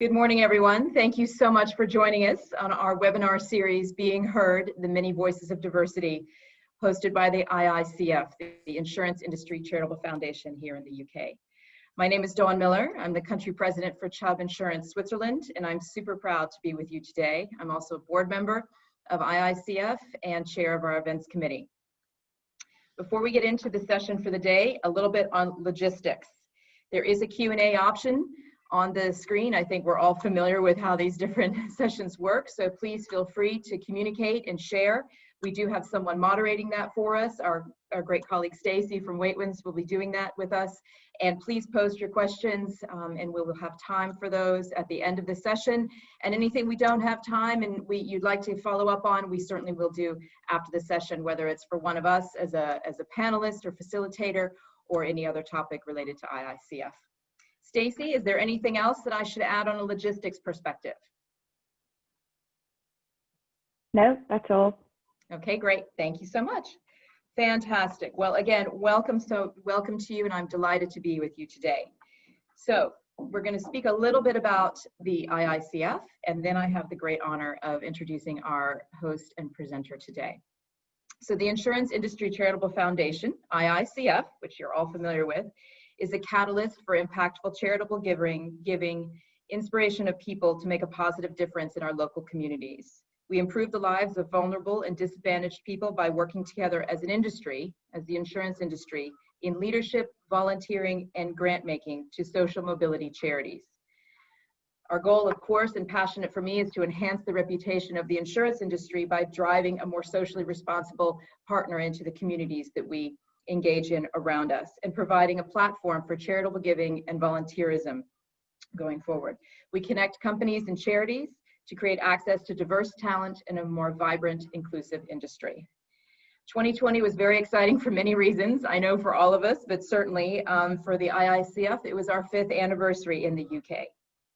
Good morning, everyone. Thank you so much for joining us on our webinar series, Being Heard, the Many Voices of Diversity, hosted by the IICF, the Insurance Industry Charitable Foundation here in the UK. My name is Dawn Miller. I'm the country president for Chubb Insurance Switzerland, and I'm super proud to be with you today. I'm also a board member of IICF and chair of our events committee. Before we get into the session for the day, a little bit on logistics. There is a Q&A option on the screen. I think we're all familiar with how these different sessions work, so please feel free to communicate and share. We do have someone moderating that for us. Our great colleague Stacy from Waitwins will be doing that with us. And please post your questions and we will have time for those at the end of the session. And anything we don't have time and you'd like to follow up on, we certainly will do after the session, whether it's for one of us as a panelist or facilitator or any other topic related to IICF. Stacy, is there anything else that I should add on a logistics perspective? No, that's all. Okay, great. Thank you so much. Fantastic. Well, again, welcome to you, and I'm delighted to be with you today. So we're going to speak a little bit about the IICF, and then I have the great honor of introducing our host and presenter today. So the Insurance Industry Charitable Foundation, IICF, which you're all familiar with, is a catalyst for impactful charitable giving, inspiration of people to make a positive difference in our local communities. We improve the lives of vulnerable and disadvantaged people by working together as an industry, as the insurance industry, in leadership, volunteering, and grant making to social mobility charities. Our goal, of course, and passionate for me, is to enhance the reputation of the insurance industry by driving a more socially responsible partner into the communities that we engage in around us, and providing a platform for charitable giving and volunteerism going forward. We connect companies and charities to create access to diverse talent in a more vibrant, inclusive industry. 2020 was very exciting for many reasons, I know for all of us, but certainly for the IICF, it was our 5th anniversary in the UK.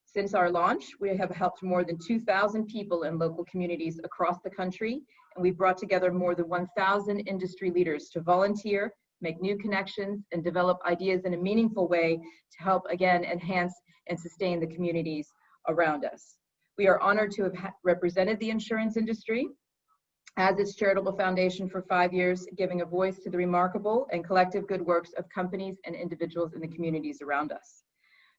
Since our launch, we have helped more than 2,000 people in local communities across the country, and we've brought together more than 1,000 industry leaders to volunteer, make new connections, and develop ideas in a meaningful way to help, again, enhance and sustain the communities around us. We are honored to have represented the insurance industry as its charitable foundation for 5 years, giving a voice to the remarkable and collective good works of companies and individuals in the communities around us.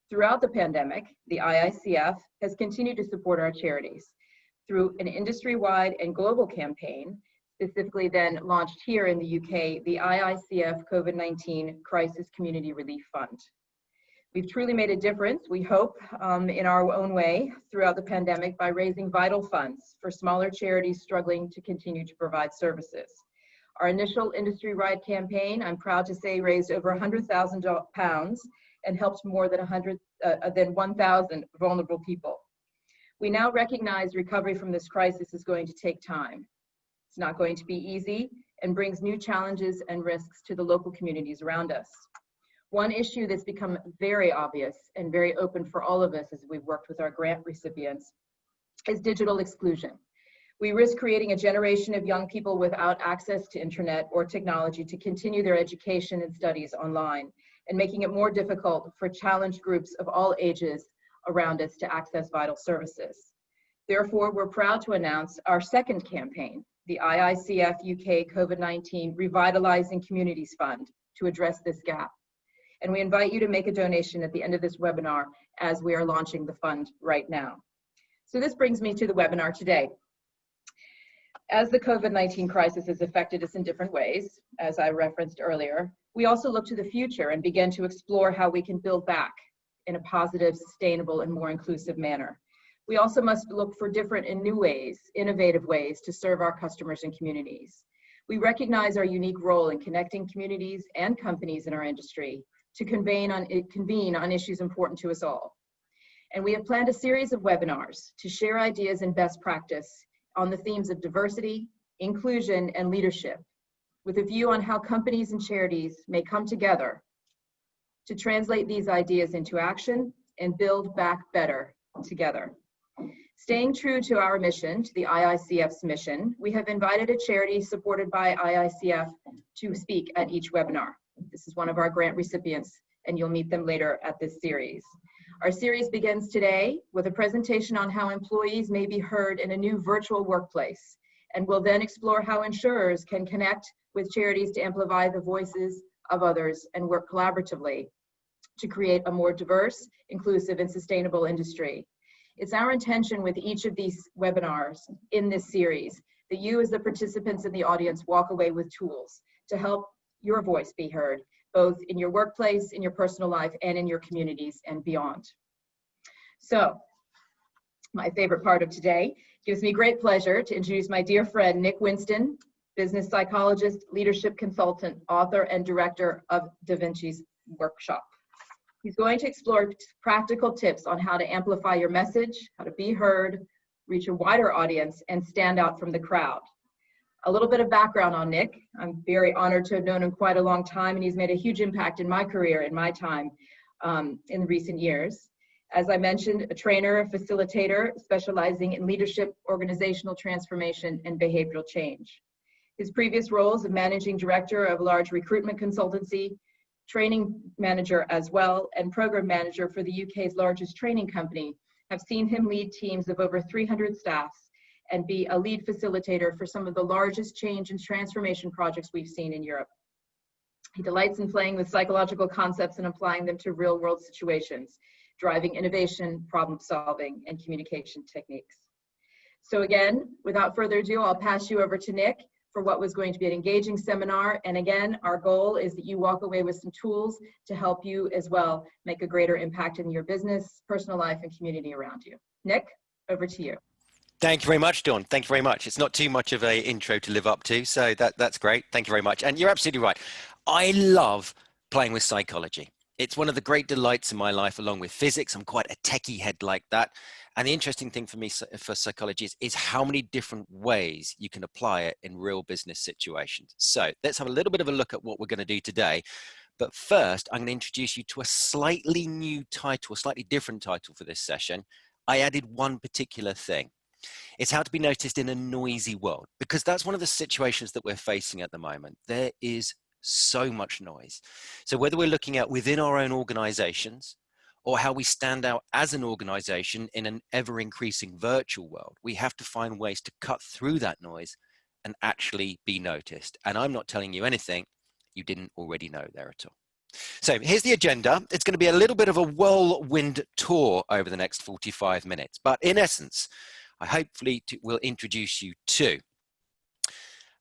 Throughout the pandemic, the IICF has continued to support our charities through an industry-wide and global campaign, specifically then launched here in the UK, the IICF COVID-19 Crisis Community Relief Fund. We've truly made a difference, we hope, in our own way throughout the pandemic by raising vital funds for smaller charities struggling to continue to provide services. Our initial industry-wide campaign, I'm proud to say, raised over £100,000 and helped more than 1,000 vulnerable people. We now recognize recovery from this crisis is going to take time. It's not going to be easy and brings new challenges and risks to the local communities around us. One issue that's become very obvious and very open for all of us as we've worked with our grant recipients is digital exclusion. We risk creating a generation of young people without access to internet or technology to continue their education and studies online, and making it more difficult for challenged groups of all ages around us to access vital services. Therefore, we're proud to announce our second campaign, the IICF UK COVID-19 Revitalizing Communities Fund, to address this gap. And we invite you to make a donation at the end of this webinar as we are launching the fund right now. So this brings me to the webinar today. As the COVID-19 crisis has affected us in different ways, as I referenced earlier, we also look to the future and begin to explore how we can build back in a positive, sustainable, and more inclusive manner. We also must look for different and new ways, innovative ways to serve our customers and communities. We recognize our unique role in connecting communities and companies in our industry to convene on issues important to us all. And we have planned a series of webinars to share ideas and best practice on the themes of diversity, inclusion, and leadership, with a view on how companies and charities may come together to translate these ideas into action and build back better together. Staying true to our mission, to the IICF's mission, we have invited a charity supported by IICF to speak at each webinar. This is one of our grant recipients, and you'll meet them later at this series. Our series begins today with a presentation on how employees may be heard in a new virtual workplace, and we'll then explore how insurers can connect with charities to amplify the voices of others and work collaboratively to create a more diverse, inclusive, and sustainable industry. It's our intention with each of these webinars in this series that you as the participants in the audience walk away with tools to help your voice be heard, both in your workplace, in your personal life, and in your communities and beyond. So, my favorite part of today, gives me great pleasure to introduce my dear friend, Nick Winston, business psychologist, leadership consultant, author, and director of Da Vinci's Workshop. He's going to explore practical tips on how to amplify your message, how to be heard, reach a wider audience, and stand out from the crowd. A little bit of background on Nick. I'm very honored to have known him quite a long time, and he's made a huge impact in my career, in my time in recent years. As I mentioned, a trainer, a facilitator, specializing in leadership, organizational transformation, and behavioral change. His previous roles of managing director of large recruitment consultancy, training manager as well, and program manager for the UK's largest training company have seen him lead teams of over 300 staffs and be a lead facilitator for some of the largest change and transformation projects we've seen in Europe. He delights in playing with psychological concepts and applying them to real-world situations, driving innovation, problem solving, and communication techniques. So again, without further ado, I'll pass you over to Nick for what was going to be an engaging seminar. And again, our goal is that you walk away with some tools to help you as well make a greater impact in your business, personal life, and community around you. Nick, over to you. Thank you very much, Dawn. Thank you very much. It's not too much of an intro to live up to, so that's great. Thank you very much. And you're absolutely right. I love playing with psychology. It's one of the great delights in my life, along with physics. I'm quite a techie head like that. And the interesting thing for me for psychology is how many different ways you can apply it in real business situations. So let's have a little bit of a look at what we're going to do today. But first, I'm going to introduce you to a slightly new title, a slightly different title for this session. I added one particular thing. It's how to be noticed in a noisy world, because that's one of the situations that we're facing at the moment. There is so much noise. So whether we're looking at within our own organizations or how we stand out as an organization in an ever increasing virtual world, we have to find ways to cut through that noise and actually be noticed. And I'm not telling you anything you didn't already know there at all. So here's the agenda. It's going to be a little bit of a whirlwind tour over the next 45 minutes, but in essence, I hopefully will introduce you to,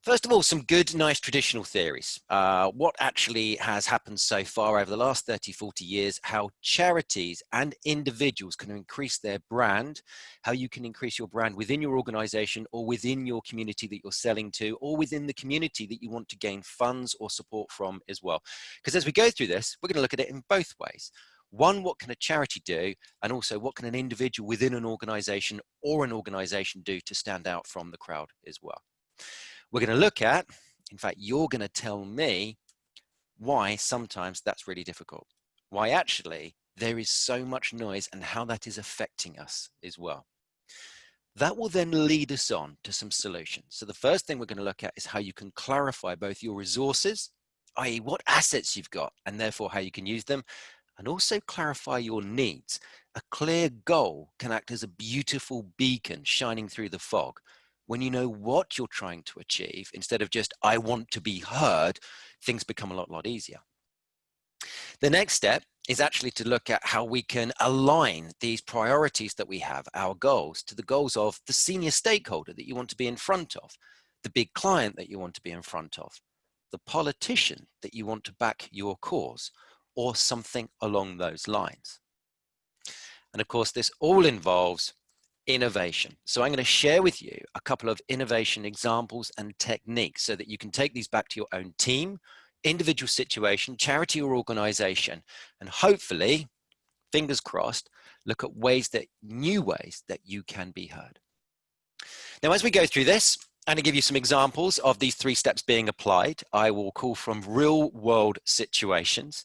first of all, some good, nice traditional theories. What actually has happened so far over the last 30, 40 years, how charities and individuals can increase their brand, how you can increase your brand within your organization or within your community that you're selling to, or within the community that you want to gain funds or support from as well. Because as we go through this, we're going to look at it in both ways. One, what can a charity do? And also, what can an individual within an organization or an organization do to stand out from the crowd as well? We're going to look at, in fact, you're going to tell me why sometimes that's really difficult. Why actually there is so much noise and how that is affecting us as well. That will then lead us on to some solutions. So the first thing we're going to look at is how you can clarify both your resources, i.e. what assets you've got, and therefore how you can use them, and also clarify your needs. A clear goal can act as a beautiful beacon shining through the fog. When you know what you're trying to achieve, instead of just, I want to be heard, things become a lot easier. The next step is actually to look at how we can align these priorities that we have, our goals, to the goals of the senior stakeholder that you want to be in front of, the big client that you want to be in front of, the politician that you want to back your cause, or something along those lines. And of course, this all involves innovation. So I'm going to share with you a couple of innovation examples and techniques so that you can take these back to your own team, individual situation, charity or organization, and hopefully, fingers crossed, look at new ways that you can be heard. Now, as we go through this, I'm going to give you some examples of these 3 steps being applied. I will call from real world situations.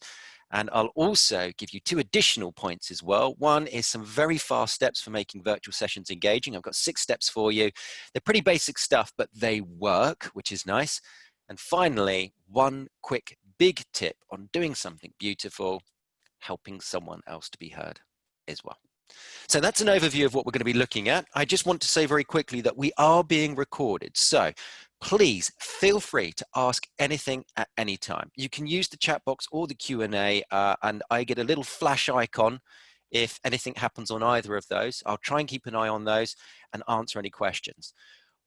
And I'll also give you 2 additional points as well. One is some very fast steps for making virtual sessions engaging. I've got 6 steps for you. They're pretty basic stuff, but they work, which is nice. And finally, 1 quick big tip on doing something beautiful, helping someone else to be heard. as well. So that's an overview of what we're going to be looking at. I just want to say very quickly that we are being recorded. So please feel free to ask anything at any time. You can use the chat box or the Q&A, and I get a little flash icon if anything happens on either of those. I'll try and keep an eye on those and answer any questions.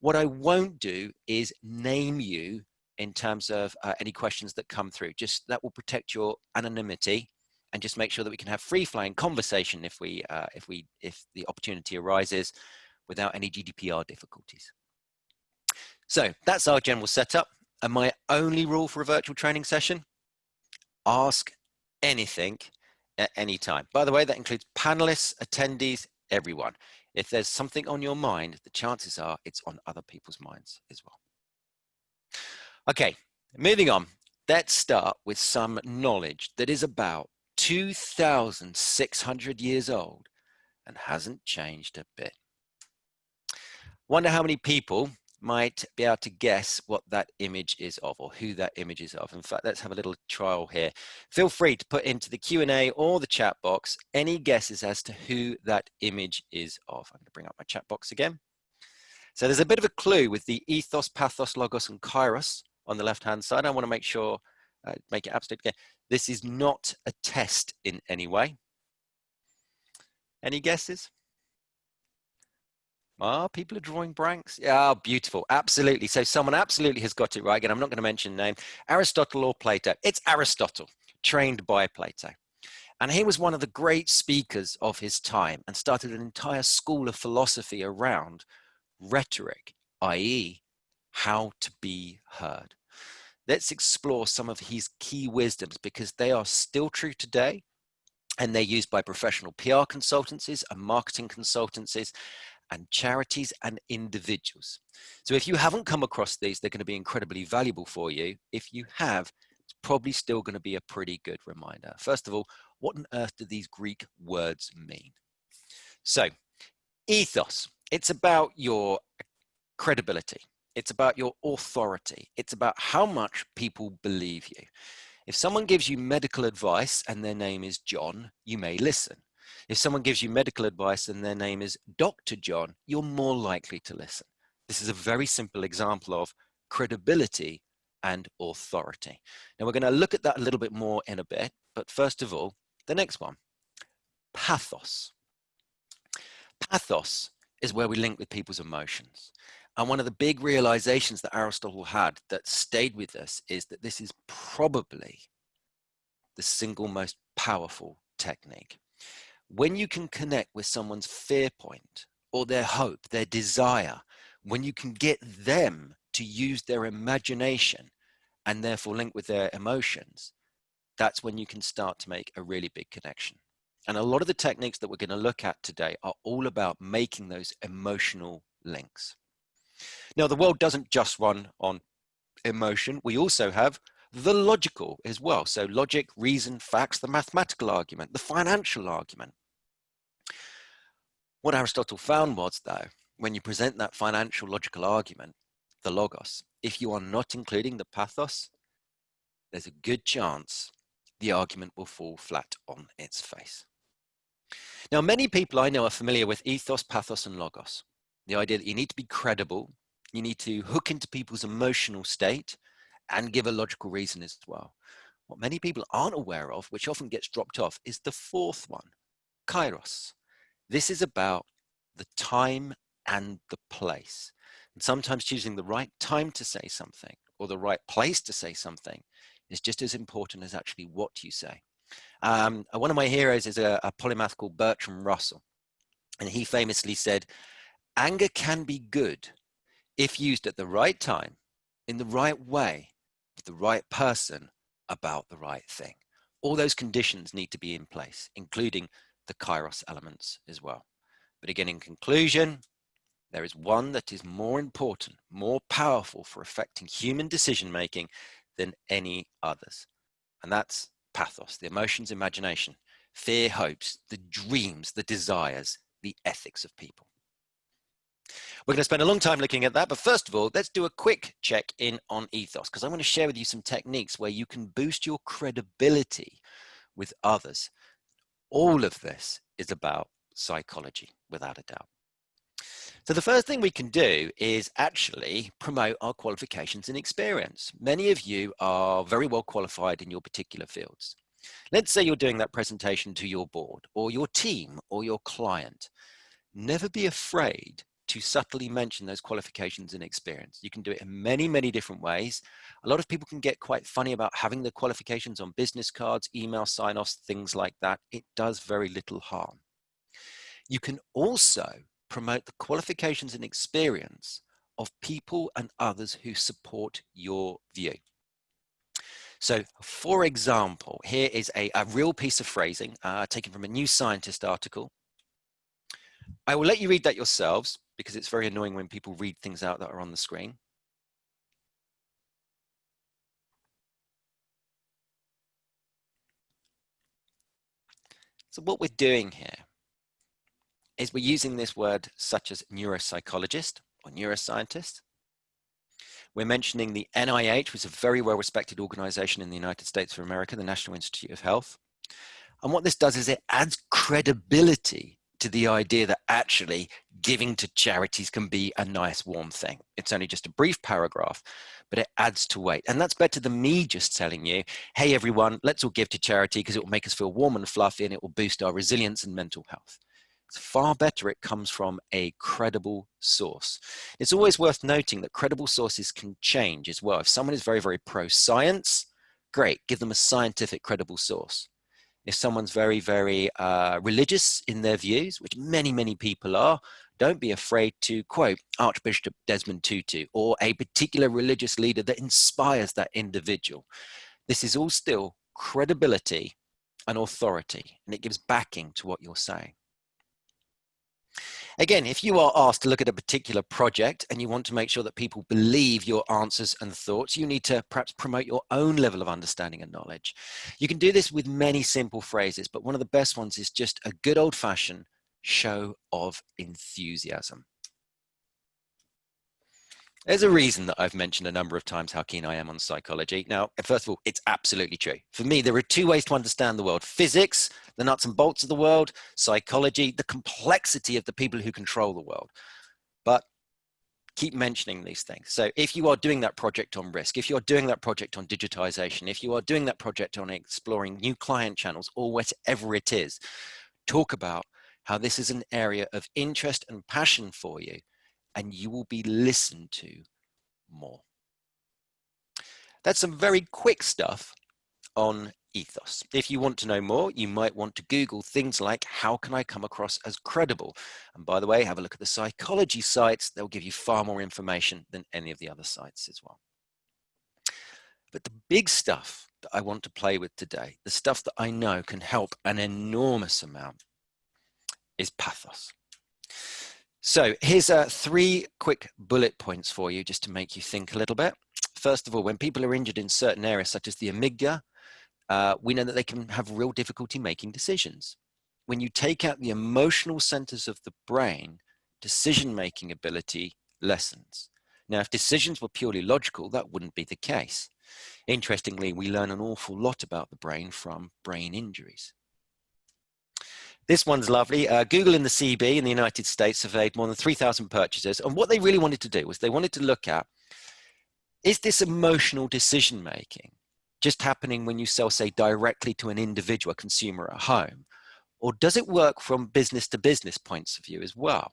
What I won't do is name you in terms of any questions that come through. Just that will protect your anonymity and just make sure that we can have free-flowing conversation if the opportunity arises without any GDPR difficulties. So that's our general setup. And my only rule for a virtual training session: ask anything at any time. By the way, that includes panelists, attendees, everyone. If there's something on your mind, the chances are it's on other people's minds as well. Okay, moving on. Let's start with some knowledge that is about 2,600 years old and hasn't changed a bit. Wonder how many people might be able to guess what that image is of, or who that image is of. In fact, let's have a little trial here. Feel free to put into the Q&A or the chat box any guesses as to who that image is of. I'm going to bring up my chat box again. So there's a bit of a clue with the ethos, pathos, logos, and kairos on the left-hand side. I want to make sure, make it absolutely clear. This is not a test in any way. Any guesses? People are drawing blanks. Yeah, beautiful. Absolutely. So someone absolutely has got it right. Again, I'm not going to mention the name. Aristotle or Plato. It's Aristotle, trained by Plato. And he was one of the great speakers of his time and started an entire school of philosophy around rhetoric, i.e., how to be heard. Let's explore some of his key wisdoms because they are still true today, and they're used by professional PR consultancies and marketing consultancies and charities and individuals. So if you haven't come across these, they're going to be incredibly valuable for you. If you have, it's probably still going to be a pretty good reminder. First of all, what on earth do these Greek words mean? So ethos, it's about your credibility. It's about your authority. It's about how much people believe you. If someone gives you medical advice and their name is John, you may listen. If someone gives you medical advice and their name is Dr. John, you're more likely to listen. This is a very simple example of credibility and authority. Now we're going to look at that a little bit more in a bit, but first of all, the next one, pathos. Pathos is where we link with people's emotions. And one of the big realizations that Aristotle had that stayed with us is that this is probably the single most powerful technique. When you can connect with someone's fear point or their hope, their desire, when you can get them to use their imagination and therefore link with their emotions, that's when you can start to make a really big connection. And a lot of the techniques that we're going to look at today are all about making those emotional links. Now, the world doesn't just run on emotion. We also have the logical as well. So logic, reason, facts, the mathematical argument, the financial argument. What Aristotle found was, though, when you present that financial logical argument, the logos, if you are not including the pathos, there's a good chance the argument will fall flat on its face. Now, many people I know are familiar with ethos, pathos, and logos. The idea that you need to be credible, you need to hook into people's emotional state and give a logical reason as well. What many people aren't aware of, which often gets dropped off, is the fourth one, kairos. This is about the time and the place. And sometimes choosing the right time to say something or the right place to say something is just as important as actually what you say. One of my heroes is a polymath called Bertrand Russell. And he famously said, anger can be good if used at the right time, in the right way, with the right person, about the right thing. All those conditions need to be in place, including the kairos elements as well. But again, in conclusion, there is one that is more important, more powerful for affecting human decision-making than any others. And that's pathos, the emotions, imagination, fear, hopes, the dreams, the desires, the ethics of people. We're going to spend a long time looking at that, but first of all, let's do a quick check in on ethos, because I want to share with you some techniques where you can boost your credibility with others. All of this is about psychology, without a doubt. So the first thing we can do is actually promote our qualifications and experience. Many of you are very well qualified in your particular fields. Let's say you're doing that presentation to your board or your team or your client. Never be afraid to subtly mention those qualifications and experience. You can do it in many, many different ways. A lot of people can get quite funny about having the qualifications on business cards, email sign-offs, things like that. It does very little harm. You can also promote the qualifications and experience of people and others who support your view. So, for example, here is a real piece of phrasing taken from a New Scientist article. I will let you read that yourselves because it's very annoying when people read things out that are on the screen. So what we're doing here is we're using this word such as neuropsychologist or neuroscientist. We're mentioning the NIH, which is a very well-respected organization in the United States of America, the National Institute of Health. And what this does is it adds credibility to the idea that actually giving to charities can be a nice, warm thing. It's only just a brief paragraph, but it adds to weight. And that's better than me just telling you, hey, everyone, let's all give to charity because it will make us feel warm and fluffy and it will boost our resilience and mental health. It's far better it comes from a credible source. It's always worth noting that credible sources can change as well. If someone is very, very pro-science, great, give them a scientific credible source. If someone's very, very religious in their views, which many, many people are, don't be afraid to quote Archbishop Desmond Tutu or a particular religious leader that inspires that individual. This is all still credibility and authority, and it gives backing to what you're saying. Again, if you are asked to look at a particular project and you want to make sure that people believe your answers and thoughts, you need to perhaps promote your own level of understanding and knowledge. You can do this with many simple phrases, but one of the best ones is just a good old-fashioned show of enthusiasm. There's a reason that I've mentioned a number of times how keen I am on psychology. Now, first of all, it's absolutely true. For me, there are two ways to understand the world: physics, the nuts and bolts of the world; psychology, the complexity of the people who control the world. But keep mentioning these things. So if you are doing that project on risk, if you're doing that project on digitization, if you are doing that project on exploring new client channels or whatever it is, talk about how this is an area of interest and passion for you, and you will be listened to more. That's some very quick stuff on ethos. If you want to know more, you might want to Google things like, how can I come across as credible? And by the way, have a look at the psychology sites. They'll give you far more information than any of the other sites as well. But the big stuff that I want to play with today, the stuff that I know can help an enormous amount, is pathos. So here's 3 quick bullet points for you just to make you think a little bit. First of all, when people are injured in certain areas such as the amygdala, we know that they can have real difficulty making decisions. When you take out the emotional centers of the brain, decision-making ability lessens. Now, if decisions were purely logical, that wouldn't be the case. Interestingly, we learn an awful lot about the brain from brain injuries. This one's lovely. Google and the CB in the United States surveyed more than 3,000 purchasers. And what they really wanted to do was they wanted to look at, is this emotional decision-making just happening when you sell, say, directly to an individual, a consumer at home? Or does it work from business to business points of view as well?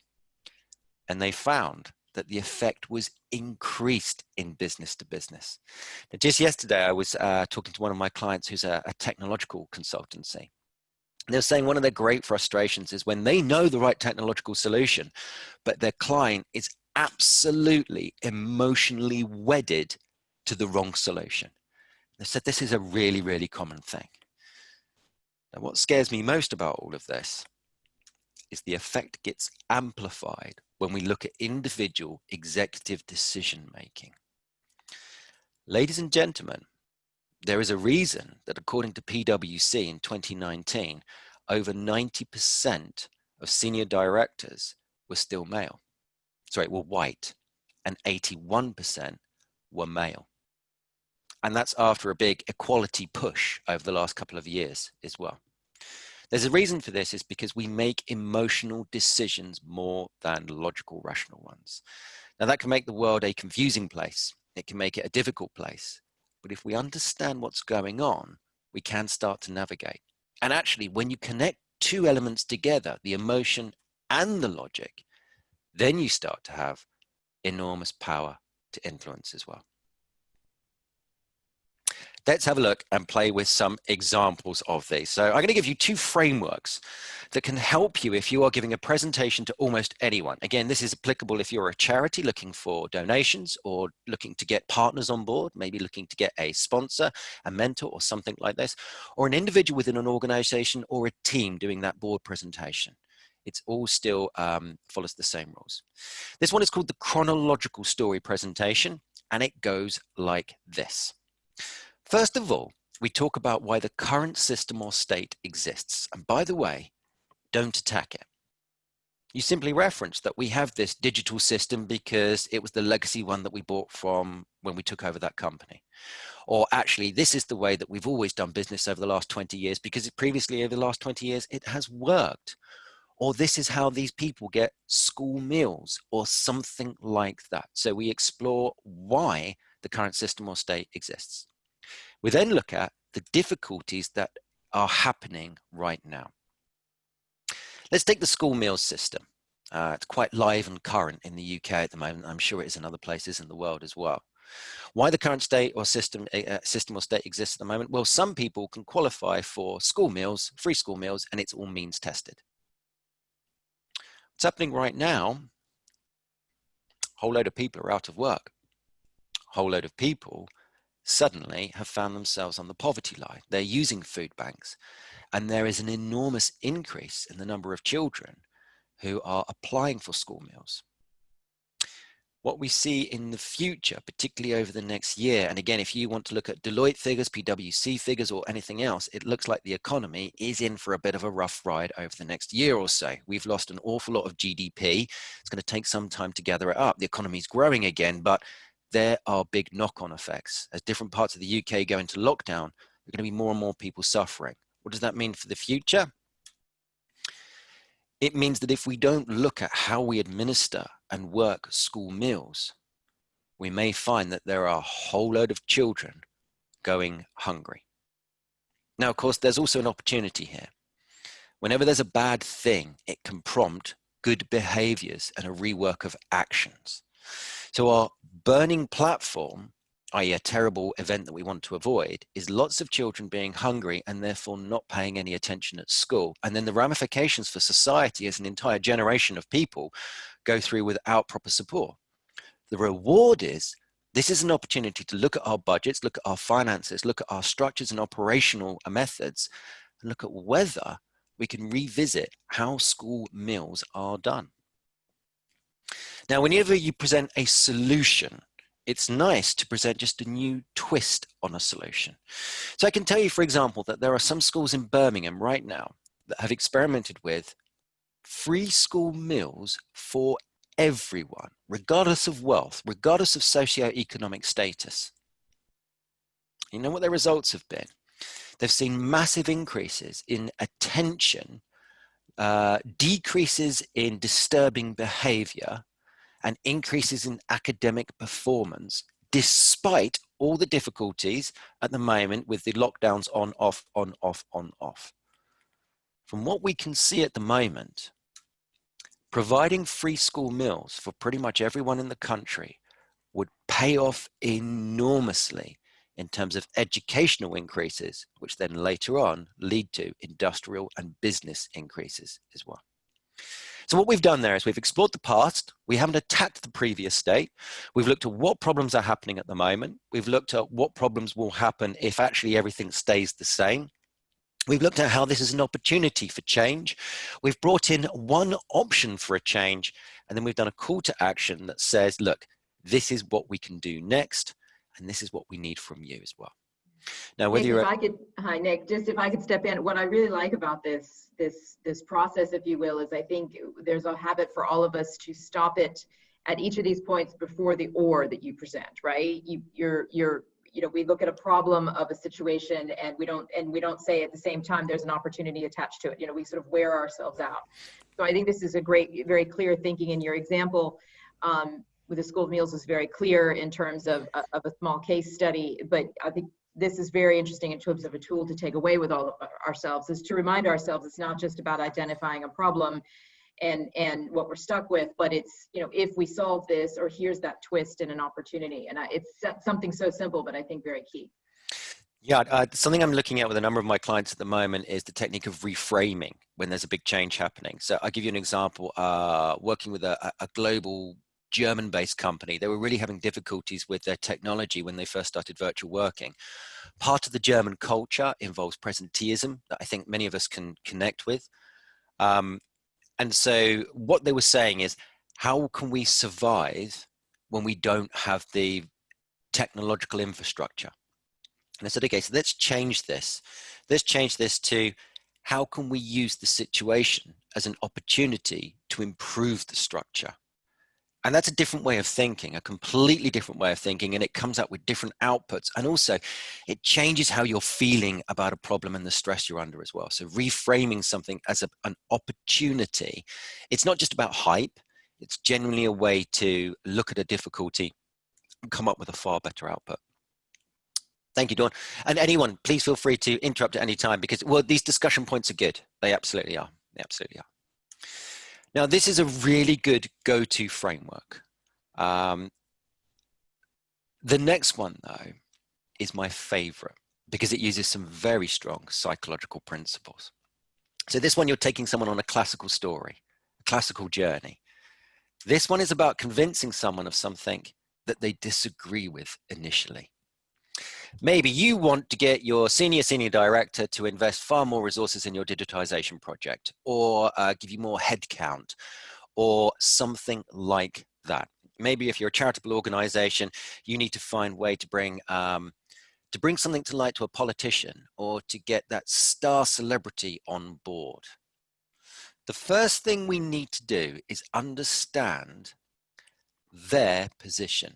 And they found that the effect was increased in business to business. Now, just yesterday, I was talking to one of my clients who's a technological consultancy. They're saying one of their great frustrations is when they know the right technological solution, but their client is absolutely emotionally wedded to the wrong solution. They said this is a really, really common thing. Now, what scares me most about all of this is the effect gets amplified when we look at individual executive decision making. Ladies and gentlemen, there is a reason that according to PwC in 2019, over 90% of senior directors were still male. Sorry, were white, and 81% were male. And that's after a big equality push over the last couple of years as well. There's a reason for this, is because we make emotional decisions more than logical, rational ones. Now that can make the world a confusing place. It can make it a difficult place. But if we understand what's going on, we can start to navigate. And actually, when you connect two elements together, the emotion and the logic, then you start to have enormous power to influence as well. Let's have a look and play with some examples of these. So I'm going to give you two frameworks that can help you if you are giving a presentation to almost anyone. Again, this is applicable if you're a charity looking for donations or looking to get partners on board, maybe looking to get a sponsor, a mentor, or something like this, or an individual within an organization or a team doing that board presentation. It's all still follows the same rules. This one is called the chronological story presentation, and it goes like this. First of all, we talk about why the current system or state exists. And by the way, don't attack it. You simply reference that we have this digital system because it was the legacy one that we bought from when we took over that company. Or actually, this is the way that we've always done business over the last 20 years because previously over the last 20 years, it has worked. Or this is how these people get school meals or something like that. So we explore why the current system or state exists. We then look at the difficulties that are happening right now. Let's take the school meals system. It's quite live and current in the UK at the moment. I'm sure it is in other places in the world as well. Why the current state or system or state exists at the moment? Well, some people can qualify for school meals, free school meals, and it's all means tested. What's happening right now? A whole load of people are out of work. A whole load of people suddenly have found themselves on the poverty line. They're using food banks, and there is an enormous increase in the number of children who are applying for school meals. What we see in the future, particularly over the next year, and again, if you want to look at Deloitte figures, PwC figures, or anything else, it looks like the economy is in for a bit of a rough ride over the next year or so. We've lost an awful lot of GDP. It's going to take some time to gather it up. The economy is growing again, but there are big knock-on effects. As different parts of the UK go into lockdown, there are going to be more and more people suffering. What does that mean for the future? It means that if we don't look at how we administer and work school meals, we may find that there are a whole load of children going hungry. Now, of course, there's also an opportunity here. Whenever there's a bad thing, it can prompt good behaviors and a rework of actions. So our burning platform, i.e. a terrible event that we want to avoid, is lots of children being hungry and therefore not paying any attention at school. And then the ramifications for society as an entire generation of people go through without proper support. The reward is, this is an opportunity to look at our budgets, look at our finances, look at our structures and operational methods, and look at whether we can revisit how school meals are done. Now, whenever you present a solution, it's nice to present just a new twist on a solution. So I can tell you, for example, that there are some schools in Birmingham right now that have experimented with free school meals for everyone, regardless of wealth, regardless of socioeconomic status. You know what their results have been? They've seen massive increases in attention, decreases in disturbing behavior, and increases in academic performance, despite all the difficulties at the moment with the lockdowns on, off, on, off, on, off. From what we can see at the moment, providing free school meals for pretty much everyone in the country would pay off enormously in terms of educational increases, which then later on lead to industrial and business increases as well. So what we've done there is we've explored the past. We haven't attacked the previous state. We've looked at what problems are happening at the moment. We've looked at what problems will happen if actually everything stays the same. We've looked at how this is an opportunity for change. We've brought in one option for a change, and then we've done a call to action that says, look, this is what we can do next, and this is what we need from you as well. Now, whether Nick, hi Nick, just if I could step in, what I really like about this process, if you will, is I think there's a habit for all of us to stop it at each of these points before the or that you present, right? we look at a problem of a situation and we don't say at the same time there's an opportunity attached to it. We sort of wear ourselves out. So I think this is a great, very clear thinking in your example. With the School of Meals is very clear in terms of a small case study, but I think this is very interesting in terms of a tool to take away with all of ourselves, is to remind ourselves it's not just about identifying a problem and what we're stuck with, but it's, if we solve this, or here's that twist and an opportunity. And it's something so simple, but I think very key. Yeah, something I'm looking at with a number of my clients at the moment is the technique of reframing when there's a big change happening. So I'll give you an example. Working with a global German-based company, they were really having difficulties with their technology when they first started virtual working. Part of the German culture involves presenteeism that I think many of us can connect with. And so what they were saying is, how can we survive when we don't have the technological infrastructure? And I said, okay, so let's change this. Let's change this to, how can we use the situation as an opportunity to improve the structure? And that's a different way of thinking, a completely different way of thinking, and it comes out with different outputs. And also, it changes how you're feeling about a problem and the stress you're under as well. So reframing something as an opportunity, it's not just about hype, it's generally a way to look at a difficulty and come up with a far better output. Thank you, Dawn. And anyone, please feel free to interrupt at any time, because, well, these discussion points are good. They absolutely are. They absolutely are. Now, this is a really good go-to framework. The next one, though, is my favorite, because it uses some very strong psychological principles. So this one, you're taking someone on a classical story, a classical journey. This one is about convincing someone of something that they disagree with initially. Maybe you want to get your senior director to invest far more resources in your digitization project, or give you more headcount, or something like that. Maybe if you're a charitable organization, you need to find a way to bring something to light to a politician, or to get that star celebrity on board. The first thing we need to do is understand their position,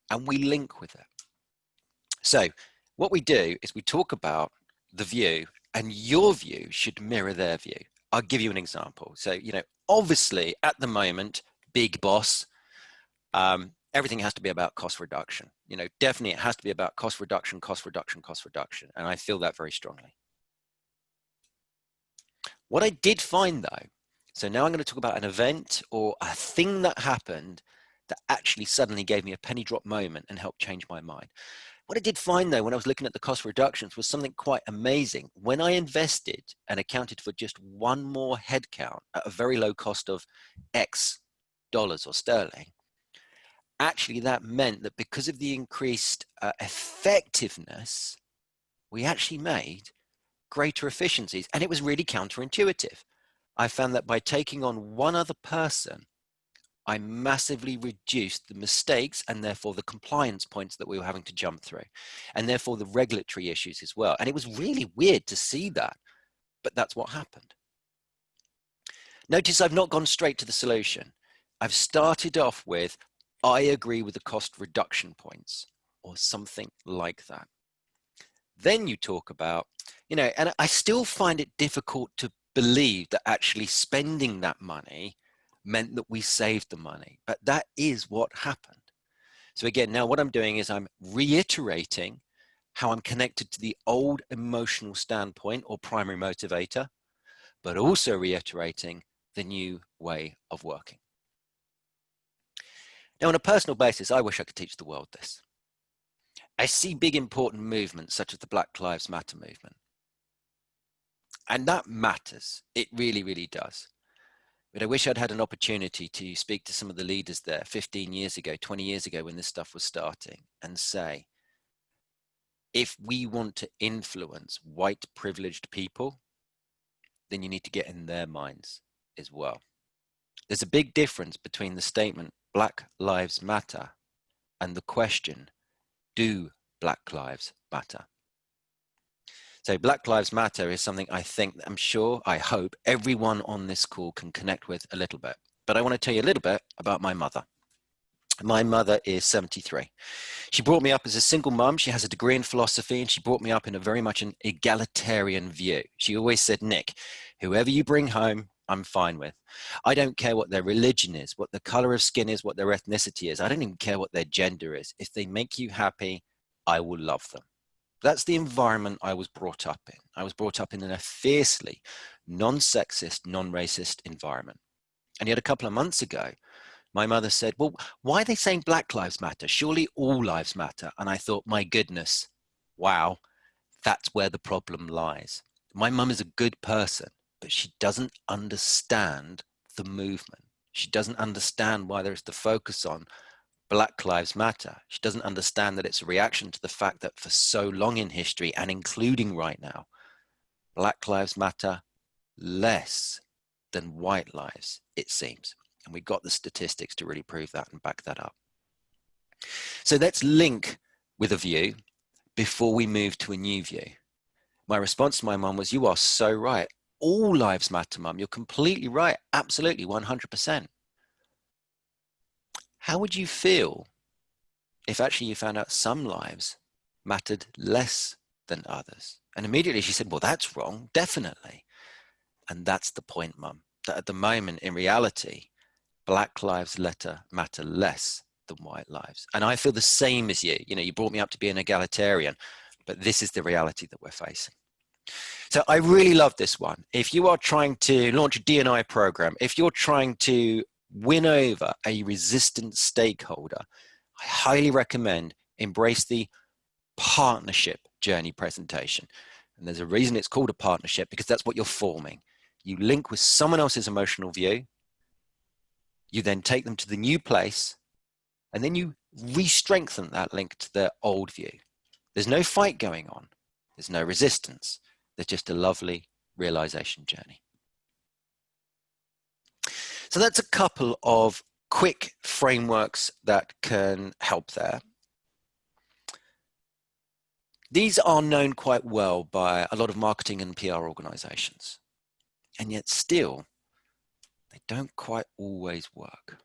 and we link with it. So what we do is we talk about the view, and your view should mirror their view. I'll give you an example. So, obviously at the moment, big boss, everything has to be about cost reduction. Definitely it has to be about cost reduction, cost reduction, cost reduction. And I feel that very strongly. What I did find though, so now I'm going to talk about an event or a thing that happened that actually suddenly gave me a penny drop moment and helped change my mind. What I did find though, when I was looking at the cost reductions, was something quite amazing. When I invested and accounted for just one more headcount at a very low cost of X dollars or sterling, actually that meant that because of the increased effectiveness, we actually made greater efficiencies. And it was really counterintuitive. I found that by taking on one other person, I massively reduced the mistakes and therefore the compliance points that we were having to jump through, and therefore the regulatory issues as well. And it was really weird to see that, but that's what happened. Notice I've not gone straight to the solution. I've started off with, I agree with the cost reduction points, or something like that. Then you talk about, and I still find it difficult to believe that actually spending that money meant that we saved the money, but that is what happened. So again, now what I'm doing is I'm reiterating how I'm connected to the old emotional standpoint or primary motivator, but also reiterating the new way of working. Now, on a personal basis, I wish I could teach the world this. I see big important movements such as the Black Lives Matter movement. And that matters. It really, really does. But I wish I'd had an opportunity to speak to some of the leaders there 15 years ago, 20 years ago when this stuff was starting, and say, if we want to influence white privileged people, then you need to get in their minds as well. There's a big difference between the statement, Black Lives Matter, and the question, do Black Lives Matter? So Black Lives Matter is something I think, I'm sure, I hope everyone on this call can connect with a little bit. But I want to tell you a little bit about my mother. My mother is 73. She brought me up as a single mum. She has a degree in philosophy, and she brought me up in a very much an egalitarian view. She always said, Nick, whoever you bring home, I'm fine with. I don't care what their religion is, what the color of skin is, what their ethnicity is. I don't even care what their gender is. If they make you happy, I will love them. That's the environment I was brought up in. I was brought up in a fiercely non-sexist, non-racist environment. And yet a couple of months ago, my mother said, well, why are they saying Black Lives Matter? Surely all lives matter. And I thought, my goodness, wow, that's where the problem lies. My mum is a good person, but she doesn't understand the movement. She doesn't understand why there's the focus on Black Lives Matter. She doesn't understand that it's a reaction to the fact that for so long in history, and including right now, Black Lives Matter less than white lives, it seems. And we got the statistics to really prove that and back that up. So let's link with a view before we move to a new view. My response to my mum was, you are so right. All lives matter, mum. You're completely right. Absolutely, 100%. How would you feel if actually you found out some lives mattered less than others? And immediately she said, well, that's wrong, definitely. And that's the point, mum, that at the moment, in reality, Black lives matter less than white lives. And I feel the same as you. You know, you brought me up to be an egalitarian, but this is the reality that we're facing. So I really love this one. If you are trying to launch a D&I program, if you're trying to win over a resistant stakeholder, I highly recommend embrace the partnership journey presentation. And there's a reason it's called a partnership, because that's what you're forming. You link with someone else's emotional view. You then take them to the new place, and then you re-strengthen that link to their old view. There's no fight going on. There's no resistance. There's just a lovely realization journey. So that's a couple of quick frameworks that can help there. These are known quite well by a lot of marketing and PR organizations, and yet still, they don't quite always work.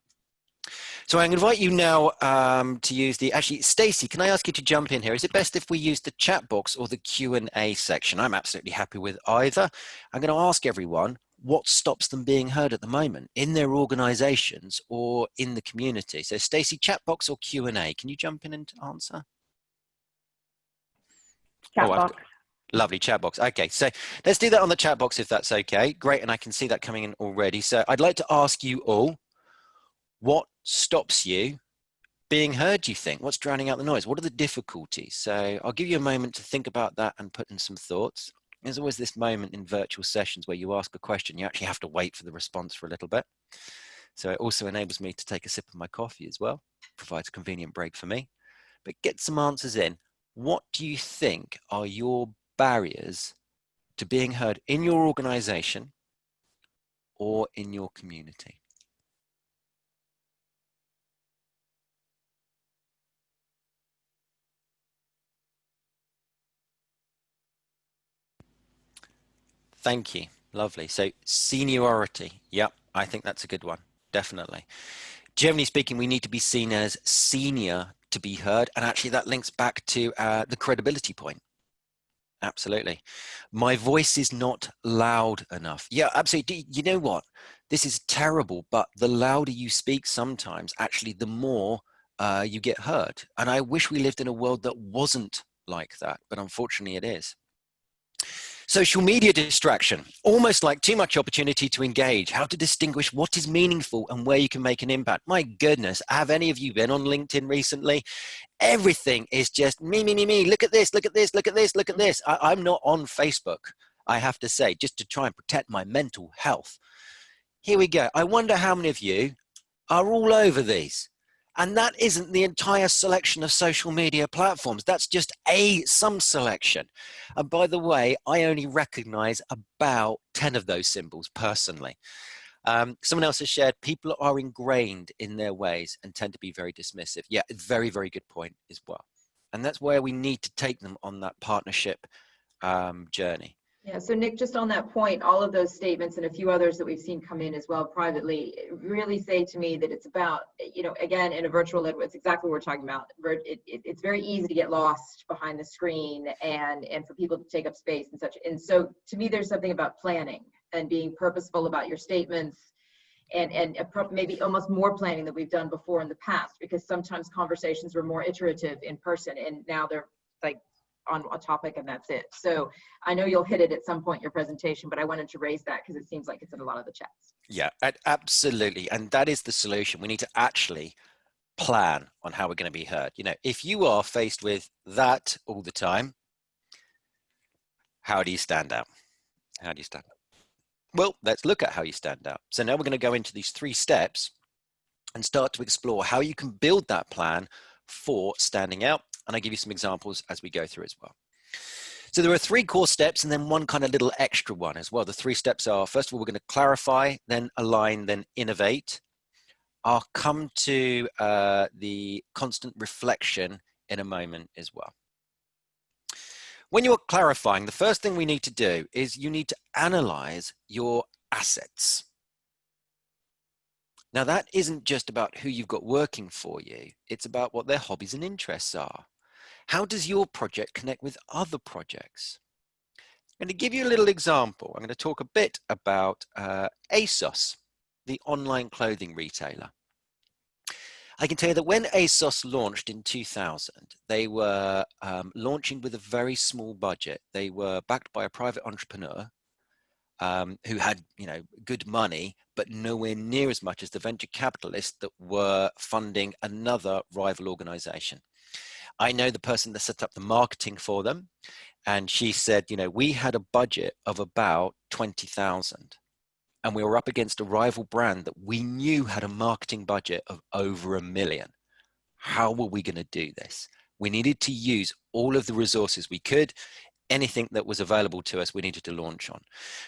So I'm going to invite you now to use actually, Stacey, can I ask you to jump in here? Is it best if we use the chat box or the Q&A section? I'm absolutely happy with either. I'm going to ask everyone what stops them being heard at the moment in their organizations or in the community. So Stacey, chat box or Q&A? Can you jump in and answer? Chat box. Lovely, chat box. Okay, so let's do that on the chat box if that's okay. Great, and I can see that coming in already. So I'd like to ask you all, what stops you being heard, do you think? What's drowning out the noise? What are the difficulties? So I'll give you a moment to think about that and put in some thoughts. There's always this moment in virtual sessions where you ask a question, you actually have to wait for the response for a little bit. So it also enables me to take a sip of my coffee as well, provides a convenient break for me. But get some answers in. What do you think are your barriers to being heard in your organization or in your community? Thank you. Lovely. So seniority. Yep, I think that's a good one. Definitely. Generally speaking, we need to be seen as senior to be heard. And actually that links back to the credibility point. Absolutely. My voice is not loud enough. Yeah, absolutely. You know what? This is terrible, but the louder you speak sometimes, actually, the more you get heard. And I wish we lived in a world that wasn't like that, but unfortunately it is. Social media distraction, almost like too much opportunity to engage, how to distinguish what is meaningful and where you can make an impact. My goodness, have any of you been on LinkedIn recently? Everything is just me, me, me, me. Look at this, look at this, look at this, look at this. I'm not on Facebook, I have to say, just to try and protect my mental health. Here we go. I wonder how many of you are all over these. And that isn't the entire selection of social media platforms. That's just some selection. And by the way, I only recognize about 10 of those symbols personally. Someone else has shared, people are ingrained in their ways and tend to be very dismissive. Yeah, very, very good point as well. And that's where we need to take them on that partnership journey. Yeah, so Nick, just on that point, all of those statements and a few others that we've seen come in as well privately really say to me that it's about, again, in a virtual led, it's exactly what we're talking about. It's very easy to get lost behind the screen and for people to take up space and such. And so to me, there's something about planning and being purposeful about your statements and maybe almost more planning than we've done before in the past, because sometimes conversations were more iterative in person and now they're like on a topic and that's it. So I know you'll hit it at some point in your presentation, but I wanted to raise that because it seems like it's in a lot of the chats. Yeah, absolutely. And that is the solution. We need to actually plan on how we're going to be heard. If you are faced with that all the time, how do you stand out? How do you stand out? Well, let's look at how you stand out. So now we're going to go into these 3 steps and start to explore how you can build that plan for standing out. And I give you some examples as we go through as well. So there are 3 core steps and then one kind of little extra one as well. The 3 steps are, first of all, we're going to clarify, then align, then innovate. I'll come to the constant reflection in a moment as well. When you're clarifying, the first thing we need to do is you need to analyze your assets. Now, that isn't just about who you've got working for you. It's about what their hobbies and interests are. How does your project connect with other projects? I'm going to give you a little example. I'm going to talk a bit about ASOS, the online clothing retailer. I can tell you that when ASOS launched in 2000, they were launching with a very small budget. They were backed by a private entrepreneur who had, good money, but nowhere near as much as the venture capitalists that were funding another rival organization. I know the person that set up the marketing for them, and she said, we had a budget of about 20,000. And we were up against a rival brand that we knew had a marketing budget of over $1 million. How were we going to do this? We needed to use all of the resources we could. Anything that was available to us, we needed to launch on.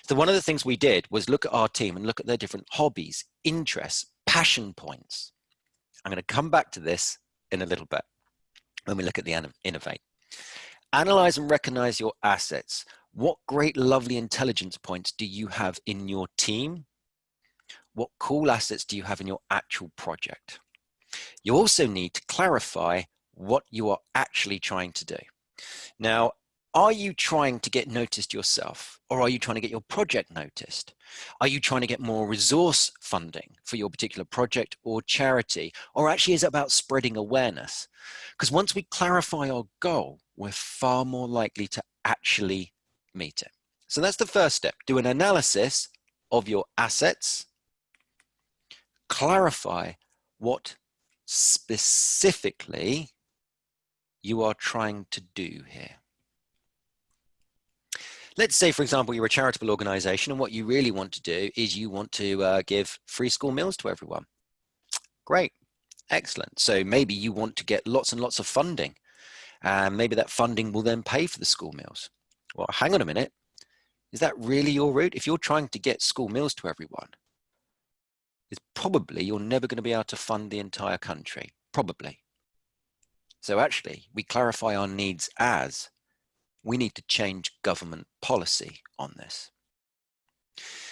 So one of the things we did was look at our team and look at their different hobbies, interests, passion points. I'm going to come back to this in a little bit when we look at the innovate. Analyze and recognize your assets. What great, lovely intelligence points do you have in your team? What cool assets do you have in your actual project? You also need to clarify what you are actually trying to do. Now, are you trying to get noticed yourself, or are you trying to get your project noticed? Are you trying to get more resource funding for your particular project or charity? Or actually is it about spreading awareness? Because once we clarify our goal, we're far more likely to actually meet it. So that's the first step. Do an analysis of your assets. Clarify what specifically you are trying to do here. Let's say, for example, you're a charitable organization and what you really want to do is you want to give free school meals to everyone. Great. Excellent. So maybe you want to get lots and lots of funding, and maybe that funding will then pay for the school meals. Well, hang on a minute. Is that really your route? If you're trying to get school meals to everyone, it's probably you're never going to be able to fund the entire country. Probably. So actually, we clarify our needs as we need to change government policy on this.